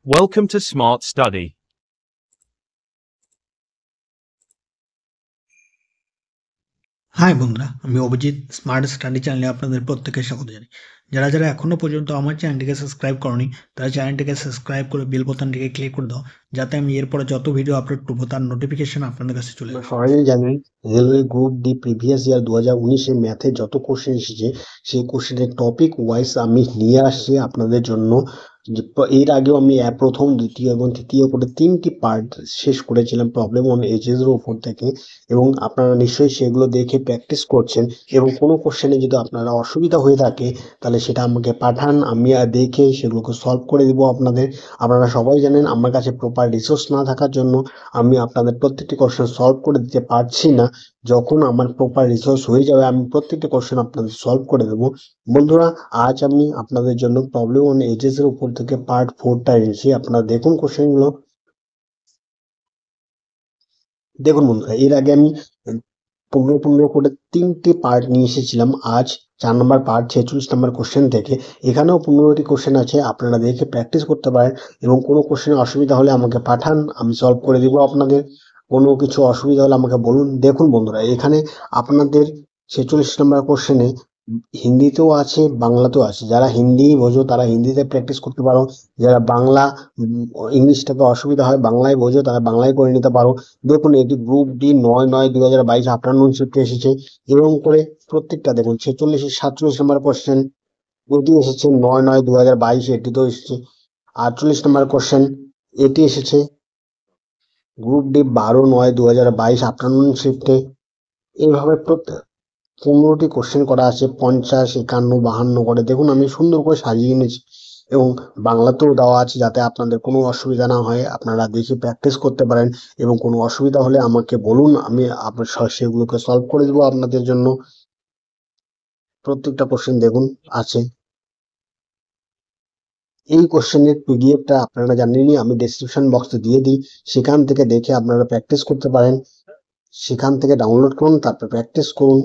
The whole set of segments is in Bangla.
Welcome to Smart Study. Hi বন্ধুরা, আমি অভিজিৎ স্মার্ট স্টাডি চ্যানেলে আপনাদের প্রত্যেককে স্বাগত জানাই। যারা যারা এখনো পর্যন্ত আমার চ্যানেলটিকে সাবস্ক্রাইব করনি, তারা চ্যানেলটিকে সাবস্ক্রাইব করে বেল বোতানটিকে ক্লিক করে দাও, যাতে আমি এরপরে যত ভিডিও আপলোড করবো তার নোটিফিকেশন আপনাদের কাছে চলে আপনারা আসবে। সবাই জানেন railway group D previous year 2019-এর ম্যাথে যত কোশ্চেন এসেছে সেই কোশ্চেনের টপিক ওয়াইজ আমি নিয়ে আসছি আপনাদের জন্য। এর আগেও আমি প্রথম, দ্বিতীয় এবং তৃতীয় করে 3টি পার্ট শেষ করেছিলাম প্রবলেম অন এজেস এর উপর থেকে, এবং আপনারা নিশ্চয়ই সেগুলো দেখে প্র্যাকটিস করছেন। এবং কোনো কোশ্চেনে যদি আপনারা অসুবিধা হয়ে থাকে তাহলে সেটা আমাকে পাঠান, আমি দেখে সেগুলোকে সলভ করে দিব আপনাদের। আপনারা সবাই জানেন আমার কাছে প্রপার রিসোর্স না থাকার জন্য আমি আপনাদের প্রত্যেকটি কোশ্চেন সলভ করে দিতে পারছি না। যখন আমার প্রপার রিসোর্স হয়ে যাবে আমি প্রত্যেকটি কোশ্চেন আপনাদের সলভ করে দেবো। বন্ধুরা, আজ আমি আপনাদের জন্য প্রবলেম অন এজেস এর উপর থেকে পার্ট 4টা এনেছি। আপনারা দেখুন কোশ্চেনগুলো। দেখুন বন্ধুরা, এর আগে আমি 15 করে 3টি পার্ট নিয়ে এসেছিলাম। আজ 4 নম্বর পার্ট 46 নম্বর কোশ্চেন থেকে। এখানেও 15টি কোশ্চেন আছে, আপনারা দেখে প্র্যাকটিস করতে পারেন। এবং কোনো কোশ্চেনে অসুবিধা হলে আমাকে পাঠান, আমি সলভ করে দিব আপনাদের। কোনো কিছু অসুবিধা হলে আমাকে বলুন। দেখুন বন্ধুরা, এখানে আপনাদের 46 নম্বর কোশ্চেনে হিন্দিতেও আছে, বাংলাতেও আছে। যারা হিন্দি বোঝো তারা হিন্দিতে প্র্যাকটিস করতে পারো, যারা বাংলা ইংলিশটাকে অসুবিধা হয় বাংলায় বোঝো তারা বাংলায় করে নিতে পারো। দেখুন, এটি গ্রুপ ডি 9/9/2022 আফটারনুন শিফটে এসেছে। এরকম করে প্রত্যেকটা দেখুন, 46 47 নম্বর কোশ্চেন এটি এসেছে 9/9/2022, এটিতেও এসেছে। 48 নম্বর কোশ্চেন এটি এসেছে গ্রুপ ডি 12/9/2022 আফটারনুন শিফটে। এইভাবে 15টি কোশ্চেন করা আছে, 50, 51, 52 করে। দেখুন আমি সুন্দর করে সাজিয়ে নিয়েছি, এবং বাংলাতেও দেওয়া আছে যাতে আপনাদের কোনো অসুবিধা না হয়, আপনারা দেখে প্র্যাকটিস করতে পারেন। এবং কোনো অসুবিধা হলে আমাকে বলুন, আমি আপনার সেগুলোকে সলভ করে দেবো আপনাদের জন্য। প্রত্যেকটা কোশ্চেন দেখুন আছে। এই কোশ্চেনের পিডিএফটা আপনারা জানেনই, আমি ডেসক্রিপশন বক্সে দিয়ে দিই, সেখান থেকে দেখে আপনারা প্র্যাকটিস করতে পারেন। সেখান থেকে ডাউনলোড করুন, তারপর প্র্যাকটিস করুন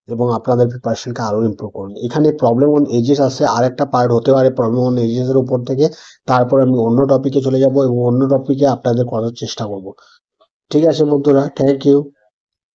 এবং আপনাদের প্রিপারেশনকে আরো ইমপ্রুভ করুন। এখানে প্রবলেম অন এজেস আছে, আর একটা পার্ট হতে পারে প্রবলেম অন এজেস এর উপর থেকে। তারপর আমি অন্য টপিকে চলে যাব এবং অন্য টপিকে আপনাদের করার চেষ্টা করব। ঠিক আছে বন্ধুরা, থ্যাংক ইউ।